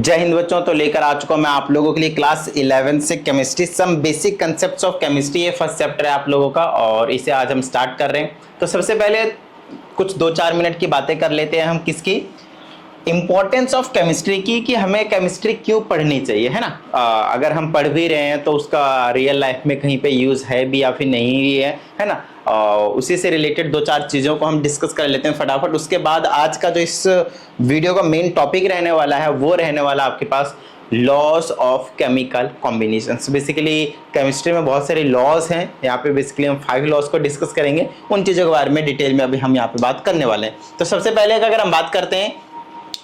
जय हिंद बच्चों। तो लेकर आ चुका हूं मैं आप लोगों के लिए क्लास 11 से chemistry, some basic concepts of chemistry. ये फर्स्ट चैप्टर है आप लोगों का और इसे आज हम स्टार्ट कर रहे हैं। तो सबसे पहले कुछ 2-4 मिनट की बातें कर लेते हैं हम किसकी, इंपॉर्टेंस ऑफ केमिस्ट्री की, कि हमें केमिस्ट्री क्यों पढ़नी चाहिए, है ना। अगर हम पढ़ भी रहे हैं तो उसका रियल लाइफ में कहीं पे यूज है भी या फिर नहीं भी है ना। उसी से रिलेटेड 2-4 चीज़ों को हम डिस्कस कर लेते हैं फटाफट। उसके बाद आज का जो इस वीडियो का मेन टॉपिक रहने वाला है वो रहने वाला आपके पास laws of chemical combinations. Basically chemistry में बहुत सारे लॉज हैं, यहाँ पे बेसिकली हम 5 लॉज को डिस्कस करेंगे। उन चीज़ों के बारे में डिटेल में अभी हम यहाँ पे बात करने वाले हैं। तो सबसे पहले अगर हम बात करते हैं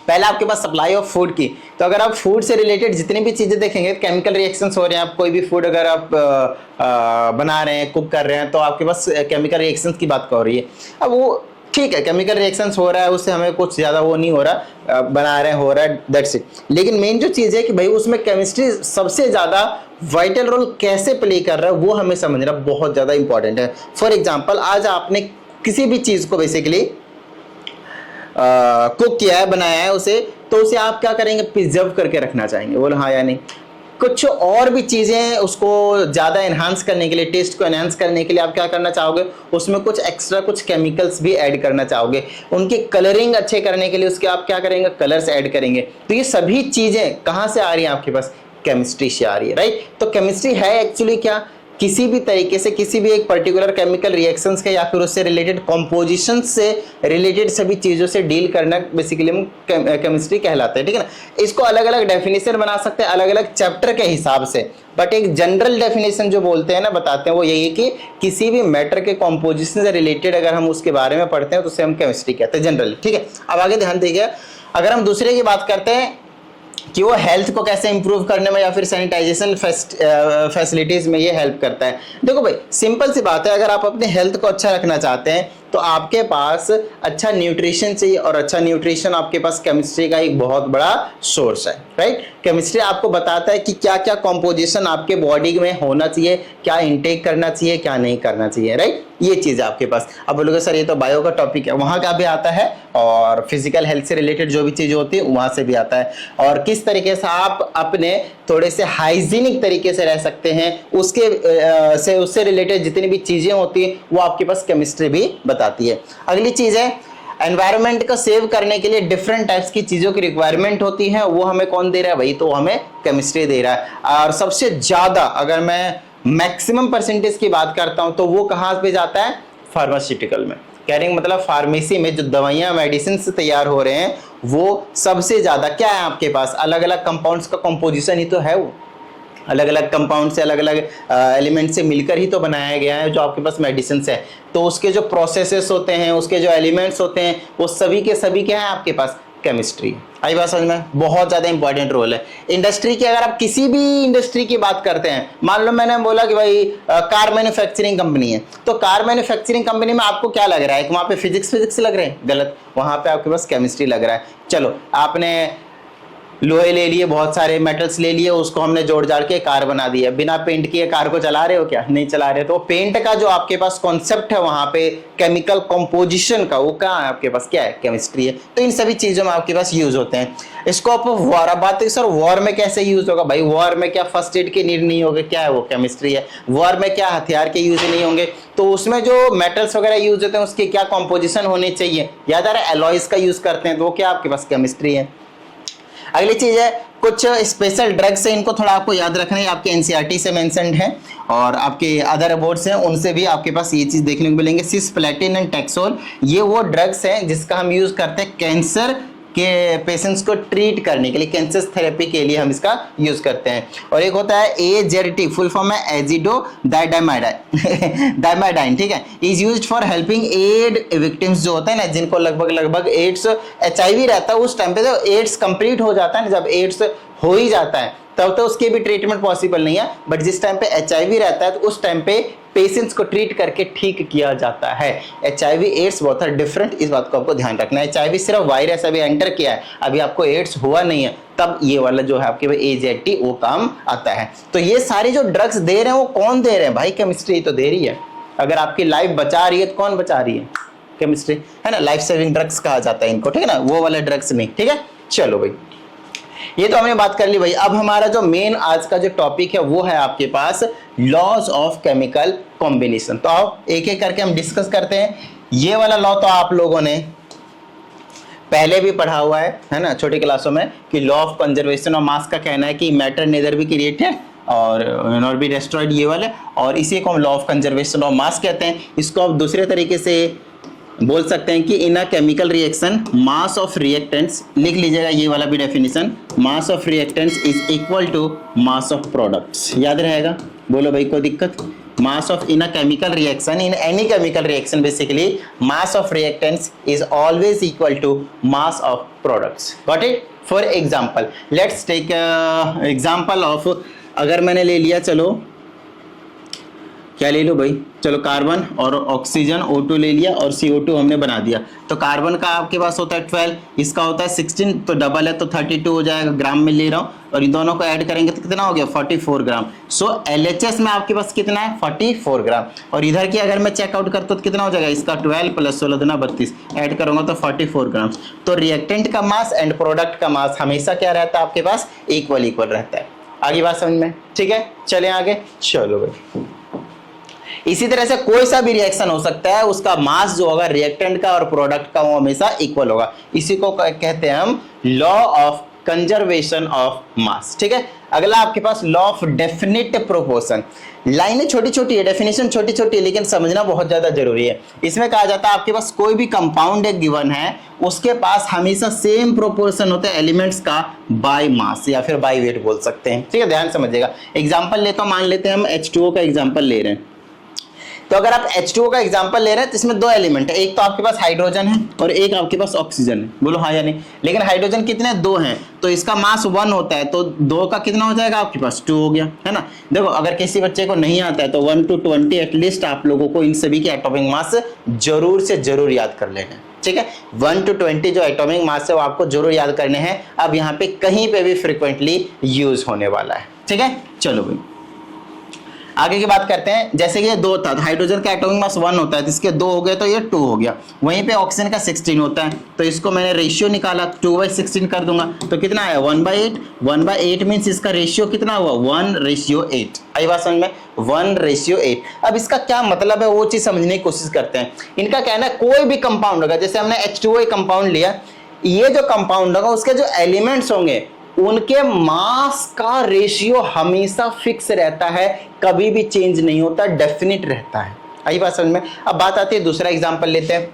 पहले आपके पास सप्लाई ऑफ फूड की, तो अगर आप फूड से रिलेटेड जितनी भी चीजें देखेंगे, केमिकल रिएक्शंस हो रहे हैं, आप कोई भी फूड अगर आप बना रहे हैं, कुक कर रहे हैं, तो आपके पास केमिकल रिएक्शंस की बात हो रही है। अब वो ठीक है, केमिकल रिएक्शंस हो रहा है, उससे हमें कुछ ज्यादा वो नहीं हो रहा, बना रहे हैं, हो रहा है, दैट्स इट। लेकिन मेन जो चीज है कि भाई उसमें केमिस्ट्री सबसे ज्यादा वाइटल रोल कैसे प्ले कर रहा है वो हमें समझना बहुत ज्यादा इंपॉर्टेंट है। फॉर एग्जाम्पल, आज आपने किसी भी चीज को बेसिकली कुक किया है, बनाया है उसे, तो उसे आप क्या करेंगे, प्रिजर्व करके रखना चाहेंगे। बोलो हाँ या नहीं। कुछ और भी चीजें उसको ज्यादा एनहांस करने के लिए, टेस्ट को एनहांस करने के लिए आप क्या करना चाहोगे, उसमें कुछ एक्स्ट्रा कुछ केमिकल्स भी ऐड करना चाहोगे। उनके कलरिंग अच्छे करने के लिए उसके आप क्या करेंगे, कलर्स ऐड करेंगे। तो ये सभी चीजें कहाँ से आ रही हैं आपके पास, केमिस्ट्री से आ रही है, राइट। तो केमिस्ट्री है एक्चुअली क्या, किसी भी तरीके से किसी भी एक पर्टिकुलर केमिकल रिएक्शंस के या फिर उससे रिलेटेड कॉम्पोजिशन से रिलेटेड सभी चीजों से डील करना बेसिकली हम केमिस्ट्री कहलाता है, ठीक है ना। इसको अलग अलग डेफिनेशन बना सकते हैं अलग अलग चैप्टर के हिसाब से, बट एक जनरल डेफिनेशन जो बोलते हैं ना, बताते हैं, वो यही है कि किसी भी मैटर के कॉम्पोजिशन से रिलेटेड अगर हम उसके बारे में पढ़ते हैं तो उसे हम केमिस्ट्री कहते हैं जनरली, ठीक है। अब आगे ध्यान दीजिए, अगर हम दूसरे की बात करते हैं कि वो हेल्थ को कैसे इंप्रूव करने में या फिर सैनिटाइजेशन फैसिलिटीज में ये हेल्प करता है। देखो भाई, सिंपल सी बात है, अगर आप अपने हेल्थ को अच्छा रखना चाहते हैं तो आपके पास अच्छा न्यूट्रिशन चाहिए, और अच्छा न्यूट्रिशन आपके पास केमिस्ट्री का एक बहुत बड़ा सोर्स है, राइट। केमिस्ट्री आपको बताता है कि क्या क्या कॉम्पोजिशन आपके बॉडी में होना चाहिए, क्या इनटेक करना चाहिए, क्या नहीं करना चाहिए, राइट। ये चीज है आपके पास। अब बोलोगे सर ये तो बायो का टॉपिक है, वहां का भी आता है, और फिजिकल हेल्थ से रिलेटेड जो भी चीजें होती है वहां से भी आता है। और किस तरीके से आप अपने थोड़े से हाइजीनिक तरीके से रह सकते हैं, उससे रिलेटेड जितनी भी चीजें होती है वो आपके पास केमिस्ट्री भी बताती है। अगली चीज है, एनवायरनमेंट को सेव करने के लिए डिफरेंट टाइप्स की चीजों की रिक्वायरमेंट होती है, वो हमें कौन दे रहा है भाई, तो हमें केमिस्ट्री दे रहा है। और सबसे ज्यादा अगर मैं मैक्सिमम परसेंटेज की बात करता हूं तो वो कहां पे जाता है, फार्मास्यूटिकल में। कैरिंग मतलब फार्मेसी में जो दवाइयां मेडिसिन से तैयार हो रहे हैं, वो सबसे ज्यादा क्या है आपके पास, अलग अलग कंपाउंड्स का कंपोजिशन ही तो है, वो अलग अलग कंपाउंड से अलग अलग एलिमेंट से मिलकर ही तो बनाया गया है जो आपके पास मेडिसिन है। तो उसके जो प्रोसेसेस होते हैं, उसके जो एलिमेंट्स होते हैं, वो सभी के सभी क्या है आपके पास, केमिस्ट्री। आई बात समझ में, बहुत ज्यादा इंपॉर्टेंट रोल है इंडस्ट्री की। अगर आप किसी भी इंडस्ट्री की बात करते हैं, मान लो मैंने बोला कि भाई कार मैन्युफैक्चरिंग कंपनी है, तो कार मैन्युफैक्चरिंग कंपनी में आपको क्या लग रहा है कि वहां पे फिजिक्स लग रहे हैं, गलत, वहां पे आपके पास केमिस्ट्री लग रहा है। चलो, आपने लोहे ले लिए, बहुत सारे मेटल्स ले लिए, उसको हमने जोड़ जाड़ के कार बना दिया, बिना पेंट किए कार को चला रहे हो क्या, नहीं चला रहे। तो पेंट का जो आपके पास कॉन्सेप्ट है वहां पे केमिकल कंपोजिशन का, वो कहाँ है आपके पास, क्या है, केमिस्ट्री है। तो इन सभी चीजों में आपके पास यूज होते हैं। स्कोप ऑफ वॉर, अब बात है सर वॉर में कैसे यूज होगा, भाई वॉर में क्या फर्स्ट एड के नीड नहीं होगा, क्या है वो, केमिस्ट्री है। वॉर में क्या हथियार के यूज नहीं होंगे, तो उसमें जो मेटल्स वगैरह यूज होते हैं उसके क्या कॉम्पोजिशन होने चाहिए, याद आ रहा है, एलॉयज का यूज करते हैं, तो वो क्या आपके पास केमिस्ट्री है। अगली चीज है, कुछ स्पेशल ड्रग्स है, इनको थोड़ा आपको याद रखना है, आपके एनसीईआरटी से मेंशन्ड है और आपके अदर बोर्ड्स हैं उनसे भी आपके पास ये चीज देखने को मिलेंगे। सिस्प्लेटिन एंड टैक्सोल, ये वो ड्रग्स हैं जिसका हम यूज करते हैं कैंसर के पेशेंट्स को ट्रीट करने के लिए, कैंसर थेरेपी के लिए हम इसका यूज करते हैं। और एक होता है AZT, फुल फॉर्म है एजिडोडाइमाइडाइन, ठीक है, is used for helping aid victims, जो होता है ना जिनको लगभग एड्स HIV रहता है, उस टाइम पे तो एड्स कंप्लीट हो जाता है ना, जब एड्स हो ही जाता है तब तो उसके भी ट्रीटमेंट पॉसिबल नहीं है, बट जिस टाइम पे HIV रहता है तो उस टाइम पे पेशेंट्स को ट्रीट करके ठीक किया जाता है। HIV एड्स बहुत है डिफरेंट, इस बात को आपको ध्यान रखना है। HIV सिर्फ वायरस अभी एंटर किया है, अभी आपको एड्स हुआ नहीं है, तब ये वाला जो है आपके AZT वो काम आता है। तो ये सारी जो ड्रग्स दे रहे हैं वो कौन दे रहे हैं भाई, केमिस्ट्री तो दे रही है। अगर आपकी लाइफ बचा रही है तो कौन बचा रही है, केमिस्ट्री, है ना। लाइफ सेविंग ड्रग्स कहा जाता है इनको, ठीक है ना, वो वाले ड्रग्स नहीं, ठीक है। चलो भाई, ये तो हमने बात कर ली भाई। अब हमारा जो मेन आज का जो टॉपिक है वो है आपके पास लॉज ऑफ केमिकल कॉम्बिनेशन। तो आओ एक एक करके हम डिस्कस करते हैं। ये वाला लॉ तो आप लोगों ने पहले भी पढ़ा हुआ है ना, छोटी क्लासों में, कि law of conservation of mass का कहना है कि मैटर नेदर बी क्रिएटेड और नॉट बी डिस्ट्रॉयड, ये वाले, और इसी को हम law of conservation of mass कहते हैं। इसको आप दूसरे तरीके से बोल सकते हैं कि in a chemical reaction mass of reactants, लिख लीजिएगा ये वाला भी definition, mass of reactants is equal to mass of products. याद रहेगा? बोलो भाई, कोई दिक्कत? Mass of in a chemical reaction, in any chemical reaction basically mass of reactants is always equal to mass of products. Got it? For example let's take example of, अगर मैंने ले लिया, चलो क्या ले लो भाई, चलो कार्बन और ऑक्सीजन O2 ले लिया और CO2 हमने बना दिया। तो कार्बन का आपके पास होता है 12, इसका होता है 16, तो डबल है तो 32 हो जाएगा, ग्राम में ले रहा हूँ, और इन दोनों को ऐड करेंगे तो कितना हो गया? 44 ग्राम। सो LHS में आपके पास कितना है? 44 ग्राम। और इधर की अगर मैं चेकआउट करता हूँ तो कितना हो जाएगा? इसका 12 प्लस 16 दूना 32, ऐड करूंगा तो 44 ग्राम। तो रिएक्टेंट का मास एंड प्रोडक्ट का मास हमेशा क्या रहता है आपके पास? इक्वल रहता है। आगे बात समझ में? ठीक है, चले आगे। चलो भाई, इसी तरह से कोई सा भी रिएक्शन हो सकता है, उसका मास जो होगा रिएक्टेंट का और प्रोडक्ट का वो हमेशा इक्वल होगा। इसी को कहते हैं हम law of conservation of mass. ठीक है, अगला आपके पास लॉ ऑफ डेफिनिट प्रोपोर्शन। लाइनें छोटी छोटी है, डेफिनेशन छोटी छोटी है, लेकिन समझना बहुत ज्यादा जरूरी है। इसमें कहा जाता है आपके पास कोई भी कंपाउंड एक गिवन है, उसके पास हमेशा सेम प्रोपोर्शन होता है एलिमेंट्स का बाय मास या फिर बाय वेट बोल सकते हैं। ठीक है, ध्यान समझिएगा। एग्जाम्पल लेता हूं, मान लेते हैं हम H2O का एग्जाम्पल ले रहे हैं। तो अगर आप H2O का एग्जांपल ले रहे हैं तो इसमें दो एलिमेंट है, एक तो आपके पास हाइड्रोजन है और एक आपके पास ऑक्सीजन है। बोलो हाँ या नहीं? लेकिन हाइड्रोजन कितने? 2 हैं, तो इसका मास 1 होता है, तो 2 का कितना हो जाएगा आपके पास? 2 हो गया, है ना। देखो, अगर किसी बच्चे को नहीं आता है तो 1 to 20 एटलीस्ट आप लोगों को इन सभी के एटॉमिक मास जरूर से जरूर याद कर लेना है। ठीक है, 1 to 20 जो एटॉमिक मास है वो आपको जरूर याद करने हैं। अब यहाँ पे कहीं पे भी फ्रिक्वेंटली यूज होने वाला है। ठीक है, चलो भाई आगे की बात करते हैं। जैसे कि ये 2 था, हाइड्रोजन का एटॉमिक मास 1 होता है, तो इसके 2 हो गए तो ये 2 हो गया। वहीं पे ऑक्सीजन का 16 होता है, तो इसको मैंने रेशियो निकाला, 2/16 कर दूंगा तो कितना आया? 1/8। 1/8 मीन्स इसका रेशियो कितना हुआ? 1:8। आई बात समझ में? 1:8। अब इसका क्या मतलब है वो चीज समझने की कोशिश करते हैं। इनका कहना है कोई भी कंपाउंड होगा, जैसे हमने H2O कंपाउंड लिया, ये जो कंपाउंड होगा उसके जो एलिमेंट्स होंगे उनके मास का रेशियो हमेशा फिक्स रहता है, कभी भी चेंज नहीं होता, डेफिनिट रहता है। आई बात समझ में? अब बात आती है, दूसरा एग्जांपल लेते हैं।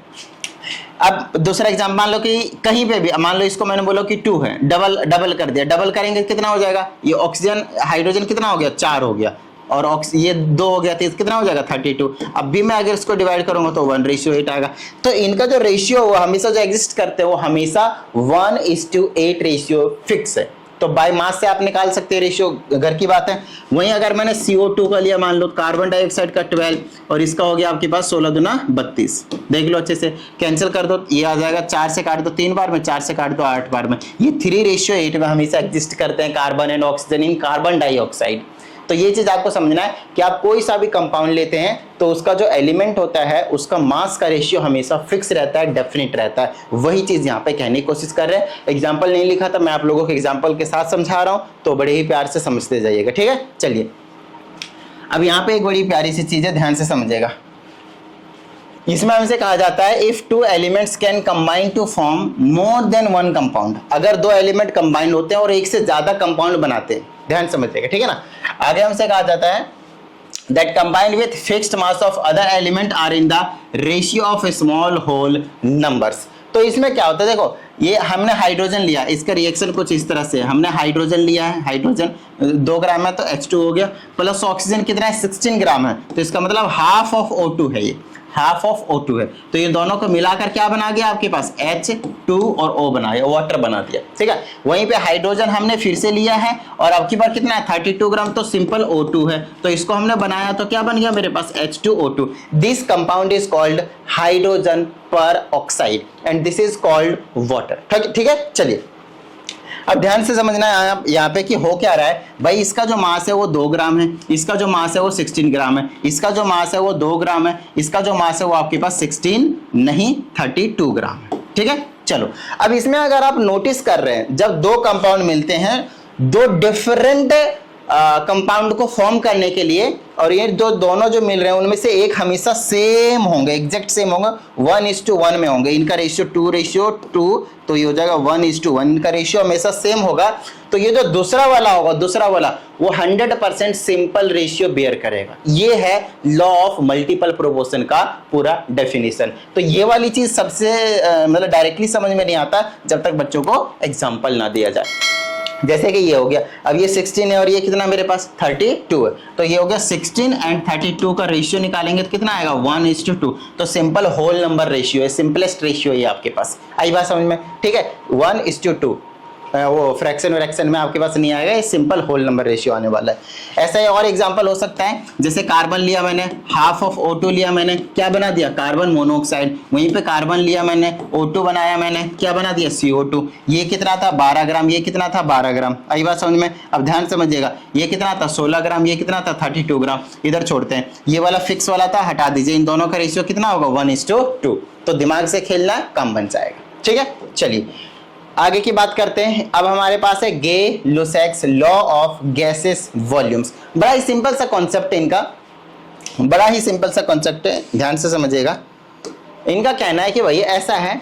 अब दूसरा एग्जांपल मान लो कि कहीं पे भी, मान लो इसको मैंने बोला कि 2 है, डबल कर दिया, डबल करेंगे कितना हो जाएगा? ये ऑक्सीजन हाइड्रोजन कितना हो गया? 4 हो गया, और ये 2 हो गया, तो कितना हो जाएगा? 32। अब भी मैं अगर इसको डिवाइड करूंगा तो 1:8 आएगा। तो इनका जो रेशियो वो हमेशा जो एग्जिस्ट करते हैं वो हमेशा 1:8 रेशियो फिक्स है। तो बाय मास से आप निकाल सकते हैं रेशियो, घर की बात है। वहीं अगर मैंने CO2 का लिया, मान लो कार्बन डाइऑक्साइड का 12 और इसका हो गया आपके पास 16 दूना 32, देख लो अच्छे से, कैंसिल कर दो, ये आ जाएगा, 4 से काट दो 3 बार में, 4 से काट दो 8 बार में। ये 3:8 में हमेशा एग्जिस्ट करते हैं carbon and oxygen in carbon dioxide. तो ये चीज आपको समझना है कि आप कोई सा भी कंपाउंड लेते हैं तो उसका जो एलिमेंट होता है उसका मास का रेशियो हमेशा फिक्स रहता है, डेफिनिट रहता है। वही चीज यहाँ पे कहने की कोशिश कर रहे हैं। एग्जांपल नहीं लिखा था, मैं आप लोगों को एग्जांपल के साथ समझा रहा हूं, तो बड़े ही प्यार से समझते जाइएगा। ठीक है, चलिए अब यहाँ पे एक बड़ी प्यारी सी चीज है, ध्यान से समझिएगा। इसमें हमसे कहा जाता है if 2 elements can combine to form more than 1 compound. अगर 2 एलिमेंट कंबाइन होते हैं और एक से ज्यादा कंपाउंड बनाते हैं, ध्यान समझिएगा, ठीक है ना। आगे हमसे कहा जाता है that combined with fixed mass of other element are in the ratio of small whole numbers। तो इसमें क्या होता है, देखो ये हमने हाइड्रोजन लिया, इसका रिएक्शन कुछ इस तरह से है। हमने हाइड्रोजन लिया है, हाइड्रोजन 2 ग्राम है तो H2 हो गया, प्लस ऑक्सीजन कितना है? 16 ग्राम है, तो इसका मतलब हाफ ऑफ O2 है, ये हाफ ऑफ O2 है। तो ये दोनों को मिलाकर क्या बना गया आपके पास? H2 और O बना गया, वाटर बना दिया। ठीक है, वहीं पे हाइड्रोजन हमने फिर से लिया है और अब की बार कितना है? 32 ग्राम, तो सिंपल O2 है, तो इसको हमने बनाया तो क्या बन गया मेरे पास? H2O2। This compound is called hydrogen peroxide and this is called water. ठीक है, चलिए अब ध्यान से समझना है यहाँ पे कि हो क्या रहा है भाई। इसका जो मास है वो 2 ग्राम है, इसका जो मास है वो 16 ग्राम है, इसका जो मास है वो 2 ग्राम है, इसका जो मास है वो आपके पास 16 नहीं 32 ग्राम है। ठीक है, चलो अब इसमें अगर आप नोटिस कर रहे हैं, जब दो कंपाउंड मिलते हैं, दो डिफरेंट कंपाउंड को फॉर्म करने के लिए, और ये दोनों जो मिल रहे हैं उनमें से एक हमेशा सेम होंगे, एग्जैक्ट सेम होंगे, 1:1 में होंगे, इनका रेशियो 2:2, तो ये हो जाएगा 1:1, इनका रेशियो हमेशा सेम होगा। तो ये जो दूसरा वाला होगा, दूसरा वाला वो 100% सिंपल रेशियो बेयर करेगा। ये है लॉ ऑफ मल्टीपल प्रोपोर्शन का पूरा डेफिनेशन। तो ये वाली चीज सबसे मतलब डायरेक्टली समझ में नहीं आता जब तक बच्चों को एग्जाम्पल ना दिया जाए। जैसे कि ये हो गया, अब ये 16 है और ये कितना मेरे पास 32 है, तो ये हो गया 16 एंड 32 का रेशियो निकालेंगे तो कितना आएगा 1:2। तो सिंपल होल नंबर रेशियो है, सिंपलेस्ट रेशियो है आपके पास। आई बात समझ में? ठीक है, 1:2 वो फ्रैक्शन व्रैक्शन में आपके पास नहीं आएगा, ये सिंपल होल नंबर रेशियो आने वाला है। ऐसा ही और एग्जांपल हो सकता है, जैसे कार्बन लिया मैंने, हाफ ऑफ O2 लिया मैंने, क्या बना दिया कार्बन मोनोऑक्साइड। वहीं पे कार्बन लिया मैंने, O2 बनाया मैंने, क्या बना दिया CO2। ये कितना था 12 ग्राम, ये कितना था 12 ग्राम। आई बात समझ में? अब ध्यान समझिएगा, ये कितना था 16 ग्राम, ये कितना था 32 ग्राम। इधर छोड़ते हैं, ये वाला फिक्स वाला था हटा दीजिए, इन दोनों का रेशियो कितना होगा 1:2। तो दिमाग से खेलना कम बन जाएगा। ठीक है, चलिए आगे की बात करते हैं। अब हमारे पास है Gay-Lussac's law of gases volumes. बड़ा ही सिंपल सा कॉन्सेप्ट है इनका, बड़ा ही सिंपल सा कॉन्सेप्ट है, ध्यान से समझिएगा। इनका कहना है कि भाई ऐसा है,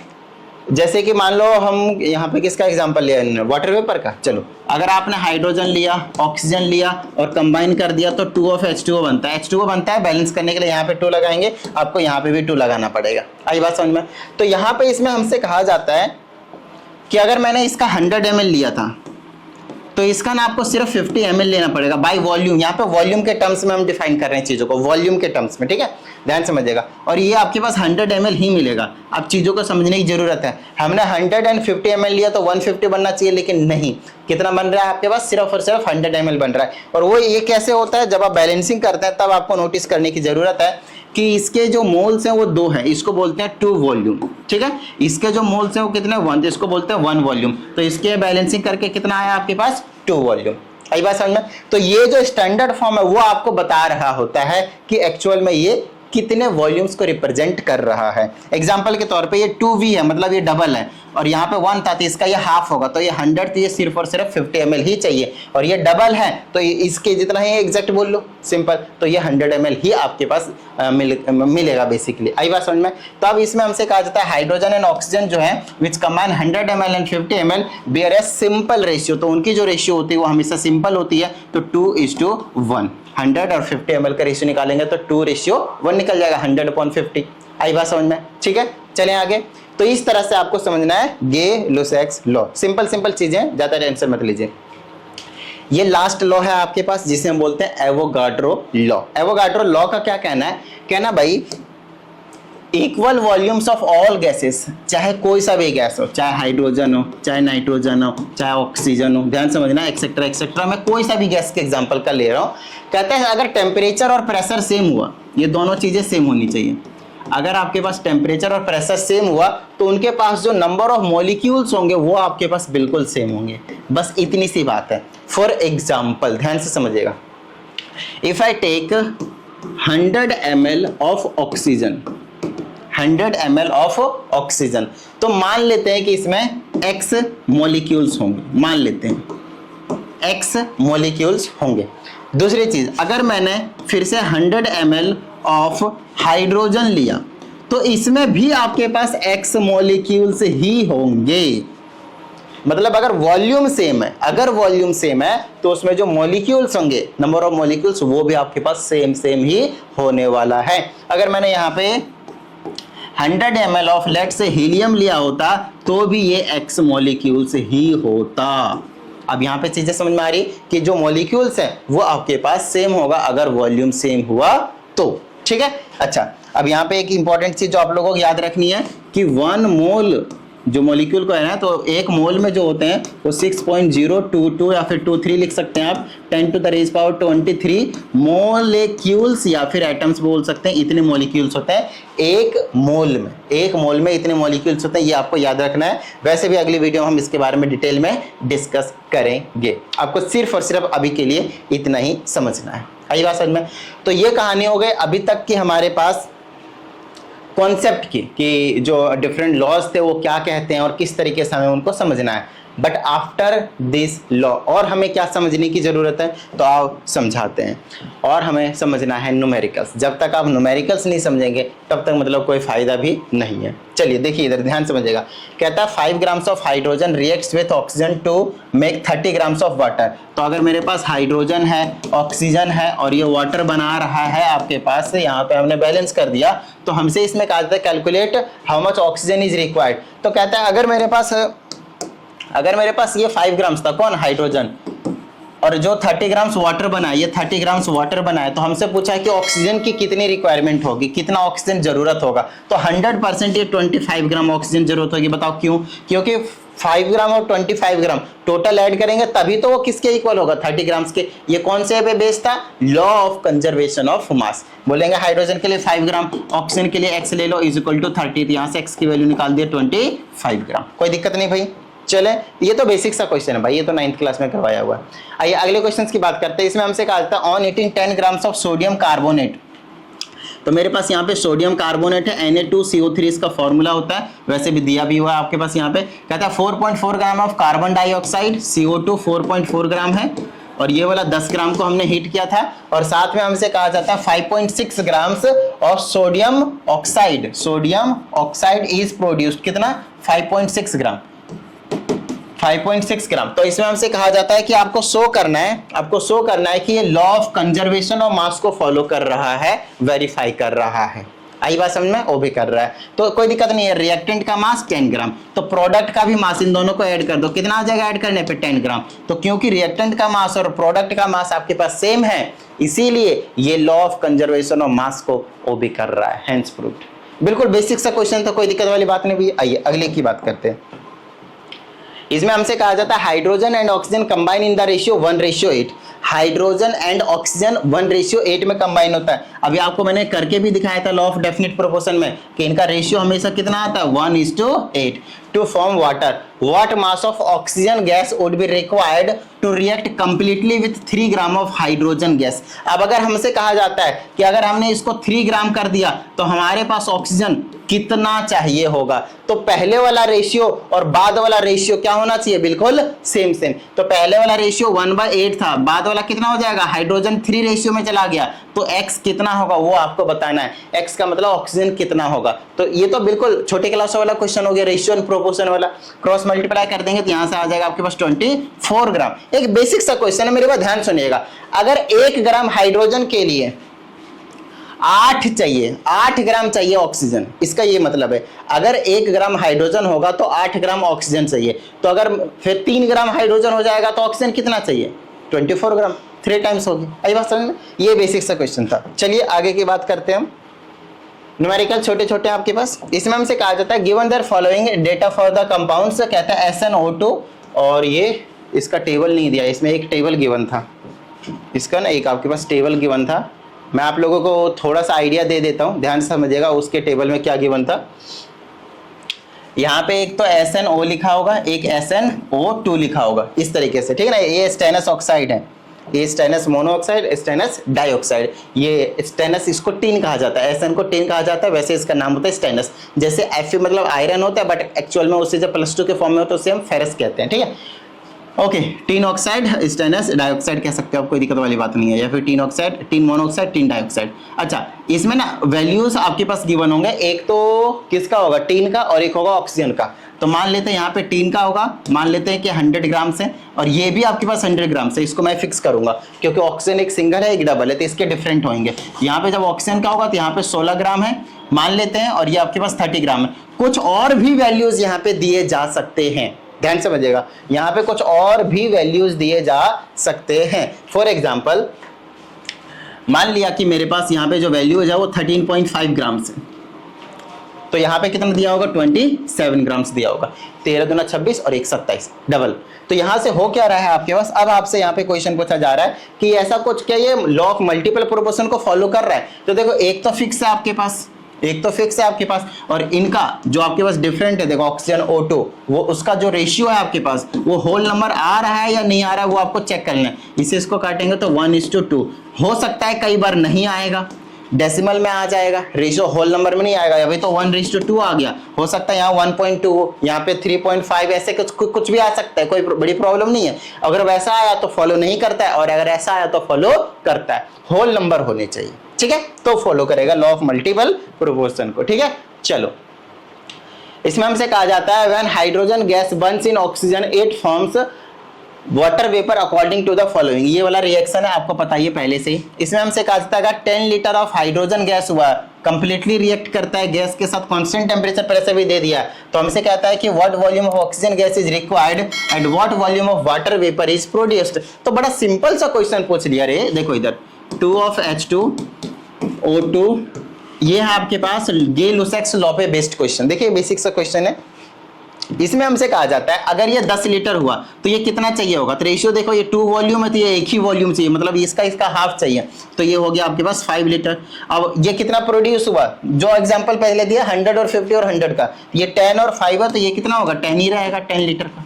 जैसे कि मान लो हम यहाँ पे किसका एग्जांपल लिया इन्होंने, वाटर वेपर का। चलो अगर आपने हाइड्रोजन लिया, ऑक्सीजन लिया और कंबाइन कर दिया तो 2H2O बनता है। H2O बनता है, बैलेंस करने के लिए यहाँ पे 2 लगाएंगे, आपको यहाँ पे भी 2 लगाना पड़ेगा। आई बात समझ में? तो यहाँ पे इसमें हमसे कहा जाता है कि अगर मैंने इसका 100 ml लिया था तो इसका ना आपको सिर्फ 50 ml लेना पड़ेगा बाय वॉल्यूम। यहाँ पे वॉल्यूम के टर्म्स में हम डिफाइन कर रहे हैं चीजों को, वॉल्यूम के टर्म्स में। ठीक है, ध्यान समझिएगा। और ये आपके पास 100 ml ही मिलेगा। अब चीजों को समझने की जरूरत है। हमने 150 ml लिया तो 150 बनना चाहिए, लेकिन नहीं, कितना बन रहा है आपके पास, सिर्फ और सिर्फ 100 ml बन रहा है। और वो ये कैसे होता है, जब आप बैलेंसिंग करते हैं तब आपको नोटिस करने की जरूरत है कि इसके जो मोल्स हैं वो 2 हैं, इसको बोलते हैं 2 वॉल्यूम। ठीक है, इसके जो मोल्स हैं वो कितने 1, इसको बोलते हैं 1 वॉल्यूम। तो इसके बैलेंसिंग करके कितना आया आपके पास 2 वॉल्यूम। आई बात समझ में? तो ये जो स्टैंडर्ड फॉर्म है वो आपको बता रहा होता है कि एक्चुअल में ये कितने वॉल्यूम्स को रिप्रेजेंट कर रहा है। एग्जांपल के तौर पे ये 2V है, मतलब ये डबल है, और यहाँ पे 1 था तो इसका ये हाफ होगा, तो ये 100, तो ये सिर्फ और सिर्फ 50 ml ही चाहिए। और ये डबल है तो ये इसके जितना ही एग्जैक्ट बोल लो, सिंपल, तो ये 100 ml ही आपके पास मिलेगा बेसिकली। आई बात समझ में? तो अब इसमें हमसे कहा जाता है हाइड्रोजन एंड ऑक्सीजन जो है which combine 100 ml and 50 ml bear a simple ratio. तो उनकी जो रेशियो होती है वो हमेशा सिंपल होती है, तो 2:1। 100 और 50 ml का रेशियो निकालेंगे तो 2:1 निकल जाएगा, 100/50। आई बात समझ में? ठीक है, चलें आगे। तो इस तरह से आपको समझना है गे-लुसैक्स लॉ। सिंपल सिंपल चीजें, ज्यादा टेंशन मत लीजिए। ये लास्ट लॉ है आपके पास जिसे हम बोलते हैं एवोगाड्रो लॉ। एवोगाड्रो लॉ का क्या कहना है? कहना भाई equal volumes of all gases, चाहे कोई सा भी गैस हो, चाहे हाइड्रोजन हो, चाहे नाइट्रोजन हो, चाहे ऑक्सीजन हो, ध्यान समझना, एक्सेट्रा एक्सेट्रा, मैं कोई सा भी गैस के एग्जांपल का ले रहा हूं। कहते हैं अगर टेम्परेचर और प्रेशर सेम हुआ, ये दोनों चीजें सेम होनी चाहिए। अगर आपके पास टेम्परेचर और प्रेशर सेम हुआ तो उनके पास जो नंबर ऑफ मॉलिक्यूल्स होंगे वो आपके पास बिल्कुल सेम होंगे। बस इतनी सी बात है। फॉर एग्जाम्पल, ध्यान से समझिएगा, if I take 100 ml of oxygen, 100 ml of oxygen, तो मान लेते हैं कि इसमें X मॉलिक्यूल्स होंगे, मान लेते हैं X मॉलिक्यूल्स होंगे। दूसरी चीज, अगर मैंने फिर से 100 ml ऑफ हाइड्रोजन लिया तो इसमें भी आपके पास X मॉलिक्यूल्स ही होंगे। मतलब अगर वॉल्यूम सेम है, अगर वॉल्यूम सेम है तो उसमें जो मॉलिक्यूल्स होंगे, नंबर ऑफ मॉलिक्यूल्स, वो भी आपके पास सेम सेम ही होने वाला है। अगर मैंने यहाँ पे 100 ml ऑफ लेट से हीलियम लिया होता तो भी ये X मॉलिक्यूल्स ही होता। अब यहाँ पे चीजें समझ में आ रही कि जो मॉलिक्यूल्स हैं वो आपके पास सेम होगा अगर वॉल्यूम सेम हुआ तो। ठीक है, अच्छा, अब यहाँ पे एक इंपॉर्टेंट चीज जो आप लोगों को याद रखनी है कि 1 मोल जो मॉलिक्यूल को है ना, तो 1 मोल में जो होते हैं वो 6.022 या फिर 23 लिख सकते हैं आप, 10⁻23 मोलिक्यूल्स या फिर एटम्स बोल सकते हैं। इतने मॉलिक्यूल्स होते हैं एक मोल में, एक मोल में इतने मॉलिक्यूल्स होते हैं, ये आपको याद रखना है। वैसे भी अगली वीडियो में हम इसके बारे में डिटेल में डिस्कस करेंगे। आपको सिर्फ और सिर्फ अभी के लिए इतना ही समझना है। आई बात समझ में? तो ये कहानी हो गई अभी तक की हमारे पास कॉन्सेप्ट की कि जो डिफरेंट लॉज थे वो क्या कहते हैं और किस तरीके से हमें उनको समझना है। बट आफ्टर दिस लॉ और हमें क्या समझने की ज़रूरत है, तो आप समझाते हैं। और हमें समझना है न्यूमेरिकल्स। जब तक आप न्यूमेरिकल्स नहीं समझेंगे तब तक मतलब कोई फ़ायदा भी नहीं है। चलिए देखिए इधर ध्यान समझिएगा। कहता है 5 grams of hydrogen reacts with oxygen to make 30 grams of water. तो अगर मेरे पास हाइड्रोजन है, ऑक्सीजन है और ये वाटर बना रहा है आपके पास, यहाँ पे हमने बैलेंस कर दिया, तो हमसे इसमें कहा जाता है calculate how much oxygen is required. तो कहता है अगर मेरे पास ये 5 ग्राम्स था, कौन, हाइड्रोजन, और जो 30 ग्राम्स वाटर बना है, ये 30 ग्राम्स वाटर बना है, तो हमसे पूछा है कि ऑक्सीजन की कितनी रिक्वायरमेंट होगी, कितना ऑक्सीजन जरूरत होगा। तो 100% ये 25 ग्राम ऑक्सीजन जरूरत होगी। बताओ क्यों? क्योंकि 5 ग्राम और 25 ग्राम टोटल ऐड करेंगे तभी तो वो किसके इक्वल होगा, 30 ग्राम्स के। ये कौन से पे बेस्ड था? Law of conservation of mass. बोलेंगे हाइड्रोजन के लिए 5 ग्राम, ऑक्सीजन के लिए x ले लो इज इक्वल टू 30, यहाँ से x की वैल्यू निकाल दिया 25 ग्राम। कोई दिक्कत नहीं भाई। चले, ये तो बेसिक सा क्वेश्चन है भाई, ये तो 9th क्लास में करवाया हुआ है। आइए अगले क्वेश्चन की बात करते हैं। इसमें हमसे कहा था on eating 10 grams of sodium carbonate. तो मेरे पास यहाँ पे सोडियम कार्बोनेट है, Na2CO3 इसका फॉर्मूला होता है, वैसे भी दिया भी हुआ है आपके पास। यहाँ पे कहता है 4.4 gram of carbon dioxide, CO2 4.4 ग्राम है, और ये वाला 10 ग्राम को हमने हीट किया था, और साथ में हमसे कहा जाता है 5.6 grams of sodium oxide. Sodium oxide is produced, कितना? 5.6 ग्राम, 5.6 ग्राम। तो इसमें हमसे कहा जाता है कि आपको शो करना है कि ये law of conservation of mass को फॉलो कर रहा है, वेरीफाई कर रहा है। आई बात समझ में? वो भी कर रहा है, तो कोई दिक्कत नहीं है। रिएक्टेंट का मास 10 ग्राम, तो प्रोडक्ट का भी मास, इन दोनों को ऐड कर दो, कितना आ जाएगा ऐड करने पे? 10 ग्राम। तो क्योंकि रिएक्टेंट का मास और प्रोडक्ट का मास आपके पास सेम है, इसीलिए ये law of conservation of mass को वो भी कर रहा है, हेंस प्रूव्ड। बिल्कुल बेसिक सा क्वेश्चन था, कोई दिक्कत वाली बात नहीं भी। आइए अगले की बात करते हैं। इसमें हमसे कहा जाता है hydrogen and oxygen combine in the ratio 1:8। Hydrogen and oxygen 1:8 में कंबाइन होता है। अभी आपको मैंने करके भी दिखाया था लॉ ऑफ डेफिनेट प्रोपोर्शन में कि इनका रेशियो हमेशा कितना आता है? 1:8 to form water. What mass of oxygen gas would be required to react completely with 3 gram of hydrogen gas. अब अगर हमसे कहा जाता है कि अगर हमने इसको 3 ग्राम कर दिया तो हमारे पास ऑक्सीजन कितना चाहिए होगा, तो पहले वाला रेशियो और बाद वाला रेशियो क्या होना चाहिए? बिल्कुल सेम। तो पहले वाला रेशियो 1/8 था, बाद वाला कितना हो जाएगा? हाइड्रोजन 3 रेशियो में चला गया, तो x कितना होगा वो आपको बताना है। x का मतलब ऑक्सीजन कितना होगा। तो ये तो बिल्कुल छोटे क्लास वाला क्वेश्चन हो गया, रेशियो एंड प्रोपोर्शन वाला। क्रॉस मल्टीप्लाई कर देंगे तो यहाँ से आ जाएगा आपके पास 24 ग्राम। एक बेसिक सा क्वेश्चन है, मेरे पास ध्यान सुनिएगा। अगर 1 ग्राम हाइड्रोजन के लिए 8 ग्राम चाहिए ऑक्सीजन, इसका ये मतलब है अगर 1 ग्राम हाइड्रोजन होगा तो 8 ग्राम ऑक्सीजन चाहिए। तो अगर फिर 3 ग्राम हाइड्रोजन हो जाएगा तो ऑक्सीजन कितना चाहिए? 24 ग्राम, 3 टाइम्स होगी। आई बात समझ में? ये बेसिक सा क्वेश्चन था। चलिए आगे की बात करते हैं हम। न्यूमेरिकल छोटे छोटे आपके पास। इसमें हमसे कहा जाता है given there following data for the compounds, कहता है SnO2, और ये इसका टेबल नहीं दिया, इसमें एक टेबल गिवन था, इसका ना एक आपके पास टेबल गिवन था। मैं आप लोगों को थोड़ा सा आइडिया दे देता हूँ, ध्यान से समझिएगा उसके टेबल में क्या गिवन था। यहाँ पे एक तो SnO लिखा होगा, एक SnO2 लिखा होगा, इस तरीके से, ठीक है ना। ये स्टेनस ऑक्साइड है, ये स्टेनस मोनोऑक्साइड, स्टेनस डाइऑक्साइड। ये स्टेनस, इसको टीन कहा जाता है, SN को टीन कहा जाता है, वैसे इसका नाम होता है स्टेनस। जैसे Fe मतलब आयरन होता है, बट एक्चुअल में उसे जब +2 के फॉर्म में होता है उसे हम फेरस कहते हैं, ठीक है। Okay, tin oxide, stannous dioxide कह सकते हो आप, कोई दिक्कत वाली बात नहीं है, या फिर tin oxide, tin monoxide, tin dioxide. अच्छा, इसमें ना वैल्यूज आपके पास गिवन होंगे, एक तो किसका होगा? टीन का, और एक होगा ऑक्सीजन का। तो मान लेते हैं यहाँ पे टीन का होगा, मान लेते हैं कि 100 ग्राम से, और ये भी आपके पास 100 ग्राम से। इसको मैं फिक्स करूंगा क्योंकि ऑक्सीजन एक सिंगल है, एक डबल है, तो इसके डिफरेंट होंगे। यहाँ पे जब ऑक्सीजन का होगा तो यहाँ पे 16 ग्राम है मान लेते हैं, और ये आपके पास 30 ग्राम है। कुछ और भी वैल्यूज यहाँ पे दिए जा सकते हैं, ध्यान समझिएगा, यहाँ पे कुछ और भी वैल्यूज दिए जा सकते हैं। फॉर एग्जाम्पल, मान लिया कि मेरे पास यहाँ पे जो वैल्यूज है वो 13.5 ग्राम से, तो यहाँ पे कितना दिया होगा? 27 ग्राम्स दिया होगा। 13 दूना 26 और 1 27, डबल। तो यहाँ से हो क्या रहा है आपके पास? अब आपसे यहाँ पे क्वेश्चन पूछा जा रहा है कि ऐसा कुछ क्या ये लॉ ऑफ मल्टीपल प्रोपोर्शन को फॉलो कर रहा है? तो देखो, एक तो फिक्स है आपके पास, और इनका जो आपके पास डिफरेंट है, देखो ऑक्सीजन O2, वो उसका जो रेशियो है आपके पास, वो होल नंबर आ रहा है या नहीं आ रहा है वो आपको चेक करना है। इसे इसको काटेंगे तो 1:2। हो सकता है कई बार नहीं आएगा, डेसिमल में आ जाएगा, रेशियो होल नंबर में नहीं आएगा। अभी तो 1:2 आ गया, हो सकता है यहाँ 1.2, यहाँ पे 3.5, ऐसे कुछ भी आ सकता है, कोई बड़ी प्रॉब्लम नहीं है। अगर वैसा आया तो फॉलो नहीं करता है, और अगर ऐसा आया तो फॉलो करता है। होल नंबर होने चाहिए, ठीक है, तो फॉलो करेगा लॉ ऑफ मल्टीपल प्रोपोर्शन को, ठीक है। चलो, इसमें हमसे कहा जाता है when hydrogen gas burns in oxygen it forms water vapour according to the following. ये वाला रिएक्शन है, आपको पता ही है पहले से ही। इसमें हमसे कहा जाता है अगर 10 लीटर ऑफ हाइड्रोजन गैस हुआ, कंप्लीटली रिएक्ट करता है गैस के साथ, कांस्टेंट टेम्परेचर प्रेशर भी दे दिया, तो हमसे कहता है कि what volume of oxygen gas is required and what volume of water vapour is produced. तो बड़ा सिंपल सा क्वेश्चन पूछ लिया रे, देखो इधर 2 of H2O2, ये है आपके पास गे-लुसैक्स लॉ पे बेस्ड क्वेश्चन। देखिए बेसिक सा क्वेश्चन है। इसमें हमसे कहा जाता है अगर ये 10 लीटर हुआ तो ये कितना चाहिए होगा। तो रेशियो देखो, ये 2 वॉल्यूम है तो ये एक ही वॉल्यूम चाहिए, मतलब इसका हाफ चाहिए, तो ये हो गया आपके पास 5 लीटर। अब ये कितना प्रोड्यूस हुआ, जो एग्जांपल पहले दिया 100 और 50 और 100 का, ये 10 और 5 है तो ये कितना होगा, 10 ही रहेगा, 10 लीटर का।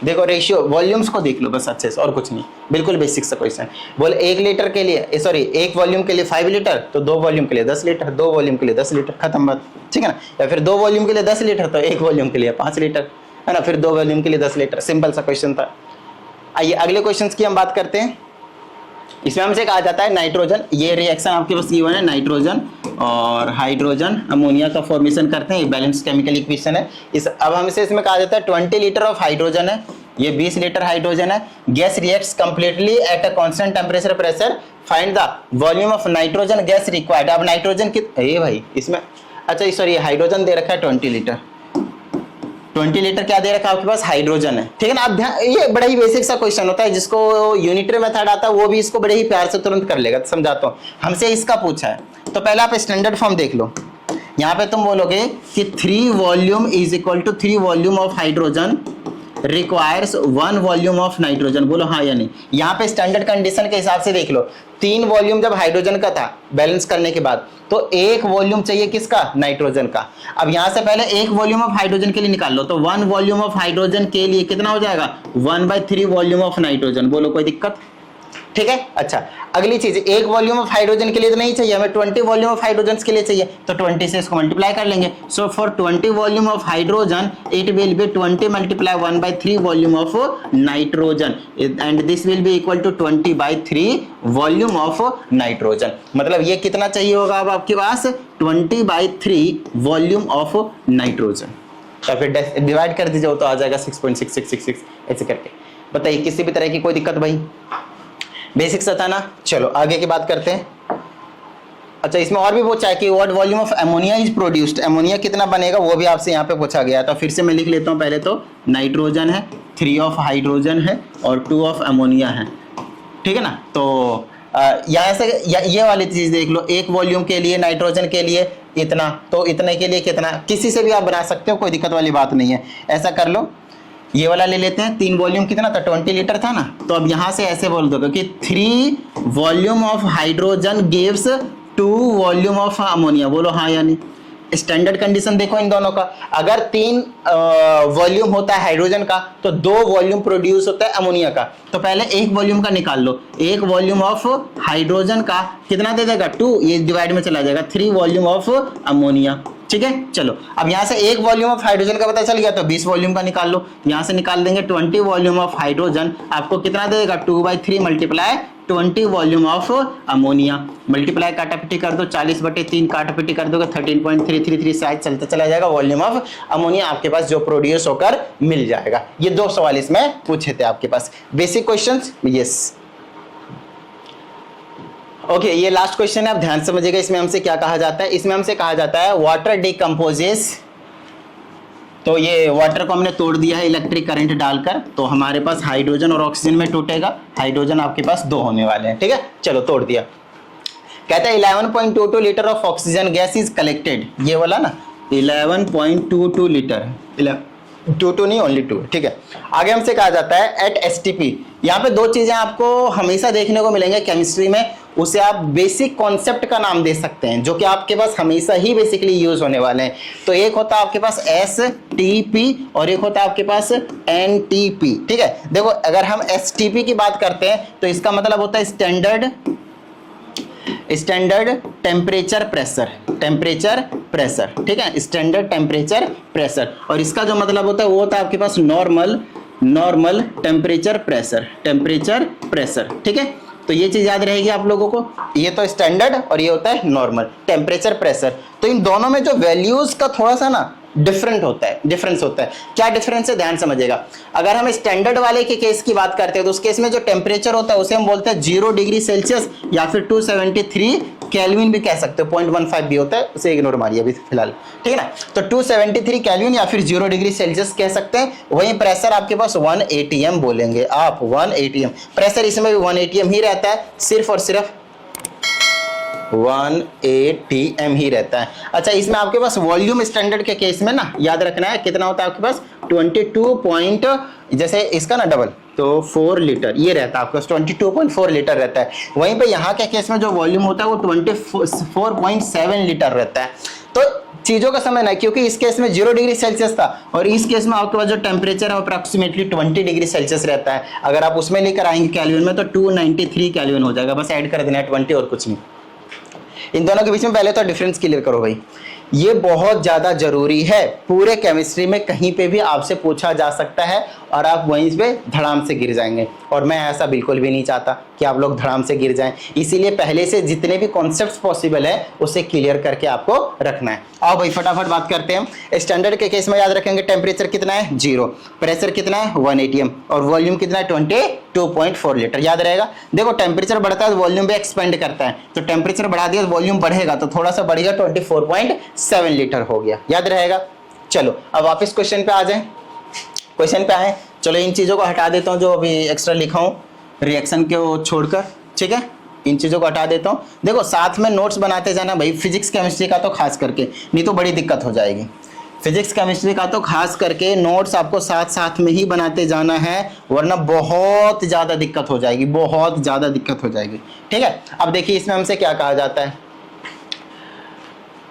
देखो रेशियो, वॉल्यूम्स को देख लो बस अच्छे से, और कुछ नहीं, बिल्कुल बेसिक सा क्वेश्चन। बोल 1 लीटर के लिए, सॉरी 1 वॉल्यूम के लिए 5 लीटर, तो 2 वॉल्यूम के लिए 10 लीटर, 2 वॉल्यूम के लिए 10 लीटर, खत्म बात, ठीक है ना। या फिर 2 वॉल्यूम के लिए 10 लीटर तो 1 वॉल्यूम के लिए 5 लीटर, है ना, फिर 2 वॉल्यूम के लिए 10 लीटर। सिंपल सा क्वेश्चन था। आइए अगले क्वेश्चन की हम बात करते हैं। इसमें हमसे कहा जाता है नाइट्रोजन, ये रिएक्शन आपके पास गिवन है, नाइट्रोजन और हाइड्रोजन अमोनिया का फॉर्मेशन करते हैं, बैलेंस केमिकल इक्वेशन है। अब हमसे इसमें कहा जाता है 20 लीटर ऑफ हाइड्रोजन है, ये 20 लीटर हाइड्रोजन है, gas reacts completely at a constant temperature pressure, find the volume of nitrogen gas required. अब नाइट्रोजन की भाई इसमें, अच्छा सॉरी हाइड्रोजन दे रखा है 20 लीटर, 20 लीटर क्या दे रखा है आपके पास, हाइड्रोजन है, ठीक है ना। अब ध्यान, ये बड़ा ही बेसिक सा क्वेश्चन होता है, जिसको यूनिटरी मेथड आता है वो भी इसको बड़े ही प्यार से तुरंत कर लेगा। तो समझाता हूँ, हमसे इसका पूछा है तो पहले आप स्टैंडर्ड फॉर्म देख लो। यहाँ पे तुम बोलोगे कि 3 volume is equal to 3 volume of hydrogen requires 1 volume of nitrogen, बोलो हाँ या नहीं। यहाँ पे स्टैंडर्ड कंडीशन के हिसाब से देख लो, 3 वॉल्यूम जब हाइड्रोजन का था बैलेंस करने के बाद, तो 1 वॉल्यूम चाहिए किसका, नाइट्रोजन का। अब यहाँ से पहले 1 वॉल्यूम ऑफ हाइड्रोजन के लिए निकाल लो, तो 1 वॉल्यूम ऑफ हाइड्रोजन के लिए कितना हो जाएगा, 1/3 वॉल्यूम ऑफ नाइट्रोजन, बोलो कोई दिक्कत, ठीक है। अच्छा अगली चीज, 1 वॉल्यूम ऑफ हाइड्रोजन के लिए तो नहीं चाहिए हमें, 20 वॉल्यूम ऑफ हाइड्रोजन के लिए चाहिए, तो 20 से इसको मल्टीप्लाई कर लेंगे। So for 20 volume of hydrogen it will be 20 multiply 1/3 volume of nitrogen and this will be equal to 20/3 volume of nitrogen. मतलब ये कितना चाहिए होगा अब आपके पास, 20/3 वॉल्यूम ऑफ नाइट्रोजन। तो फिर डिवाइड कर दीजिए तो आ जाएगा 6.6666 ऐसे करके। बताइए किसी भी तरह की कोई दिक्कत भाई, बेसिक सा था ना। चलो आगे की बात करते हैं। अच्छा इसमें और भी पूछा है कि what volume of ammonia is produced, ammonia कितना बनेगा वो भी आपसे यहाँ पे पूछा गया। तो फिर से मैं लिख लेता हूँ, पहले तो नाइट्रोजन है, 3 ऑफ हाइड्रोजन है और 2 ऑफ अमोनिया है, ठीक है ना। तो यहाँ से ये वाली चीज देख लो, 1 वॉल्यूम के लिए नाइट्रोजन के लिए इतना, तो इतने के लिए कितना, किसी से भी आप बना सकते हो, कोई दिक्कत वाली बात नहीं है। ऐसा कर लो, ये वाला ले लेते हैं, 3 वॉल्यूम कितना था, 20 लीटर था ना, तो अब यहां से ऐसे बोल दोगे कि 3 volume of hydrogen gives 2 volume of ammonia, बोलो हाँ या नहीं। स्टैंडर्ड कंडीशन देखो इन दोनों का, अगर 3 वॉल्यूम होता है हाइड्रोजन का तो 2 वॉल्यूम प्रोड्यूस होता है अमोनिया का। तो पहले 1 वॉल्यूम का निकाल लो, 1 वॉल्यूम ऑफ हाइड्रोजन का कितना दे देगा, 2, ये डिवाइड में चला जाएगा, 3 वॉल्यूम ऑफ अमोनिया, ठीक है। चलो अब यहाँ से 1 वॉल्यूम ऑफ हाइड्रोजन का पता चल गया, तो 20 वॉल्यूम का निकाल लो। यहाँ से निकाल देंगे 20 वॉल्यूम ऑफ हाइड्रोजन, आपको कितना देगा, 2/3 multiply 20 volume of ammonia, multiply काटापिटी कर दो, 40/3 काटापिटी कर दोगे 13.333 साइज चलता चला जाएगा, वॉल्यूम ऑफ अमोनिया आपके पास जो प्रोड्यूस होकर मिल जाएगा। ये 2 सवाल इसमें पूछे थे आपके पास, बेसिक क्वेश्चंस। यस ओके, ये लास्ट क्वेश्चन है, आप ध्यान समझिएगा। इसमें हमसे क्या कहा जाता है, इसमें हमसे कहा जाता है वाटर डिकम्पोजेस, तो ये वाटर को हमने तोड़ दिया है इलेक्ट्रिक करंट डालकर, तो हमारे पास हाइड्रोजन और ऑक्सीजन में टूटेगा, हाइड्रोजन आपके पास 2 होने वाले हैं, ठीक है। चलो तोड़ दिया, कहता है 11.22 litre of oxygen gas is collected, ये वाला ना 11.22 लीटर, 22 नहीं ओनली 2, ठीक है। आगे हमसे कहा जाता है एट एसटीपी, यहाँ पे 2 चीजें आपको हमेशा देखने को मिलेंगे केमिस्ट्री में, उसे आप बेसिक कॉन्सेप्ट का नाम दे सकते हैं, जो कि आपके पास हमेशा ही बेसिकली यूज होने वाले हैं। तो एक होता है आपके पास STP और एक होता है आपके पास NTP, ठीक है। देखो अगर हम STP की बात करते हैं तो इसका मतलब होता है standard standard temperature pressure, temperature pressure, ठीक है, स्टैंडर्ड टेम्परेचर प्रेशर। और इसका जो मतलब होता है वो होता है आपके पास normal temperature pressure, temperature pressure, ठीक है। तो ये चीज याद रहेगी आप लोगों को, ये तो स्टैंडर्ड और ये होता है नॉर्मल टेम्परेचर प्रेशर। तो इन दोनों में जो वैल्यूज का थोड़ा सा ना डिफरेंस होता है। क्या डिफरेंस है, ध्यान समझिएगा। अगर हम स्टैंडर्ड वाले के केस की बात करते हैं तो उस केस में जो टेम्परेचर होता है उसे हम बोलते हैं 0 डिग्री सेल्सियस या फिर 273 केल्विन भी कह सकते हो, 0.15 भी होता है, उसे इग्नोर मारिए अभी फिलहाल, ठीक है ना। तो 273 केल्विन या फिर 0 डिग्री सेल्सियस कह सकते हैं। वहीं प्रेशर आपके पास 1 atm बोलेंगे आप, 1 atm प्रेशर, इसमें भी 1 atm ही रहता है, सिर्फ और सिर्फ 1 atm ही रहता है। अच्छा, इसमें आपके पास वॉल्यूम स्टैंडर्ड के केस में ना याद रखना है कितना होता है आपके पास 22 जैसे इसका ना डबल तो 4 लीटर ये रहता है आपके पास, 22.4 लीटर रहता है। वहीं पे यहाँ के केस में जो वॉल्यूम होता है वो 24.7 लीटर रहता है। तो चीजों का समझना है, क्योंकि इस केस में 0 डिग्री सेल्सियस था और इस केस में आपके पास जो टेम्परेचर है अप्रोक्सीमेटली 20 डिग्री सेल्सियस रहता है। अगर आप उसमें लेकर आएंगे कैल्विन में तो 293 कैल्विन हो जाएगा, बस ऐड कर देना है 20 और कुछ नहीं। इन दोनों के बीच में पहले तो डिफरेंस क्लियर करो भाई, ये बहुत ज्यादा जरूरी है। पूरे केमिस्ट्री में कहीं पे भी आपसे पूछा जा सकता है और आप वहीं पे धड़ाम से गिर जाएंगे, और मैं ऐसा बिल्कुल भी नहीं चाहता कि आप लोग धड़ाम से गिर जाएं। इसीलिए पहले से जितने भी कॉन्सेप्ट्स पॉसिबल है उसे क्लियर करके आपको रखना है। आओ भाई फटाफट बात करते हैं। स्टैंडर्ड के केस में याद रखेंगे टेम्परेचर कितना है 0, प्रेशर कितना है 1 atm और वॉल्यूम कितना है 22.4 लीटर, याद रहेगा। देखो टेम्परेचर बढ़ता है तो वॉल्यूम भी एक्सपेंड करता है, तो टेम्परेचर बढ़ा दिया तो वॉल्यूम बढ़ेगा, तो थोड़ा सा बढ़ेगा 24.7 लीटर हो गया, याद रहेगा। चलो अब वापस क्वेश्चन पे आ जाए, क्वेश्चन पे आए। चलो इन चीज़ों को हटा देता हूँ जो अभी एक्स्ट्रा लिखा हूँ रिएक्शन को छोड़कर, ठीक है, इन चीज़ों को हटा देता हूँ। देखो साथ में नोट्स बनाते जाना भाई, फिजिक्स केमिस्ट्री का तो खास करके, नहीं तो बड़ी दिक्कत हो जाएगी। फिजिक्स केमिस्ट्री का तो खास करके नोट्स आपको साथ साथ में ही बनाते जाना है, वरना बहुत ज़्यादा दिक्कत हो जाएगी, बहुत ज़्यादा दिक्कत हो जाएगी, ठीक है। अब देखिए इसमें हमसे क्या कहा जाता है,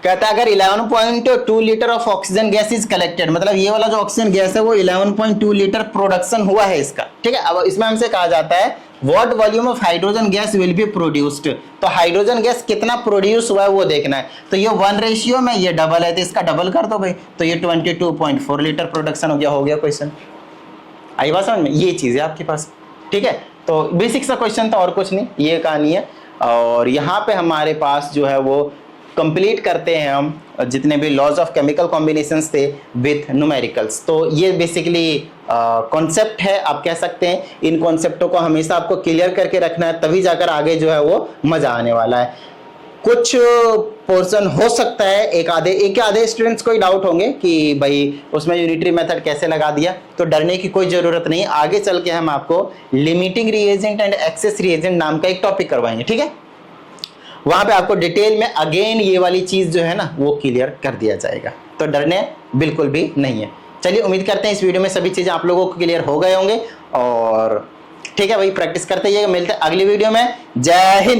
कहता है अगर 11.2 litre of oxygen gas is collected, मतलब ये वाला जो ऑक्सीजन गैस है वो 11.2 लीटर प्रोडक्शन हुआ है इसका, ठीक है। अब इसमें हमसे कहा जाता है what volume of hydrogen gas will be produced, तो हाइड्रोजन गैस कितना प्रोड्यूस हुआ है वो देखना है। तो ये 1 रेशियो में ये डबल है तो इसका डबल कर दो भाई, तो ये 22.4 लीटर प्रोडक्शन हो गया क्वेश्चन। आई बात समझ में, ये चीज है आपके पास, ठीक है। तो बेसिक सा क्वेश्चन था और कुछ नहीं, ये कहानी है। और यहाँ पे हमारे पास जो है वो कंप्लीट करते हैं हम जितने भी लॉज ऑफ केमिकल कॉम्बिनेशंस थे विथ न्यूमेरिकल्स। तो ये बेसिकली कॉन्सेप्ट है, आप कह सकते हैं। इन कॉन्सेप्टों को हमेशा आपको क्लियर करके रखना है, तभी जाकर आगे जो है वो मजा आने वाला है। कुछ पोर्शन हो सकता है एक आधे स्टूडेंट्स को ही डाउट होंगे कि भाई उसमें यूनिटरी मेथड कैसे लगा दिया, तो डरने की कोई जरूरत नहीं। आगे चल के हम आपको limiting reagent and access reagent नाम का एक टॉपिक करवाएंगे, ठीक है। वहां पे आपको डिटेल में अगेन ये वाली चीज जो है ना वो क्लियर कर दिया जाएगा, तो डरने बिल्कुल भी नहीं है। चलिए उम्मीद करते हैं इस वीडियो में सभी चीजें आप लोगों को क्लियर हो गए होंगे, और ठीक है भाई प्रैक्टिस करते ही मिलते हैं अगली वीडियो में। जय हिंद।